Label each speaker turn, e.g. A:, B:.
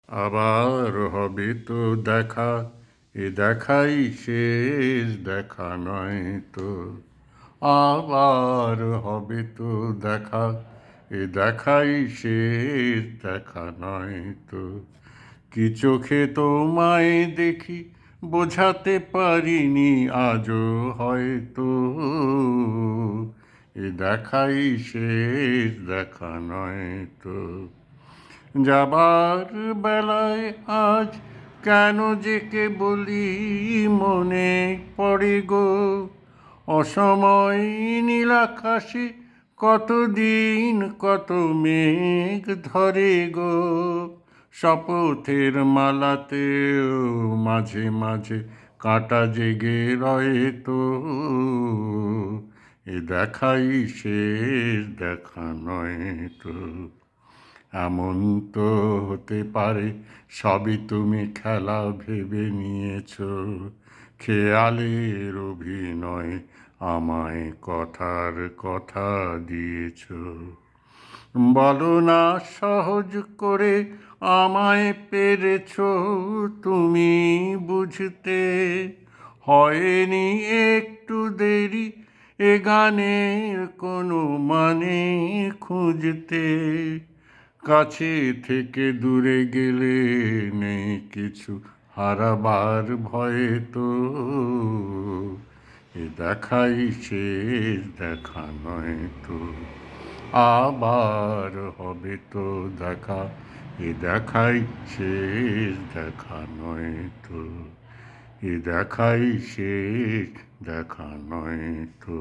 A: আবার হবে তো দেখা, এ দেখাই শেষ দেখা নয় তো। আবার হবে তো দেখা, এ দেখাই শেষ দেখা নয় তো। কি চোখে তোমায় দেখি বোঝাতে পারিনি আজও হয়তো, এ দেখাই শেষ দেখা নয় তো। যাবার বেলায় আজ কেন যে কে বলি মনে পড়ে গো, অসময় নীল আকাশে কতদিন কত মেঘ ধরে গো। শপথের মালাতেও মাঝে মাঝে কাঁটা জেগে রয়ে তো, এ দেখাই শেষ দেখা নয় তো। এমন তো হতে পারে সবই তুমি খেলা ভেবে নিয়েছ, খেয়ালের অভিনয় আমায় কথার কথা দিয়েছ। বলো না সহজ করে আমায় পেরেছ তুমি বুঝতে, হয়নি একটু দেরি এ গানের কোনো মানে খুঁজতে। কাছে থেকে দূরে গেলে নেই কিছু হারাবার ভয়ে তো, এ দেখাই শেষ দেখা নয় তো। আবার হবে তো দেখা, এ দেখাই শেষ দেখা নয় তো। এ দেখাই শেষ দেখা নয় তো।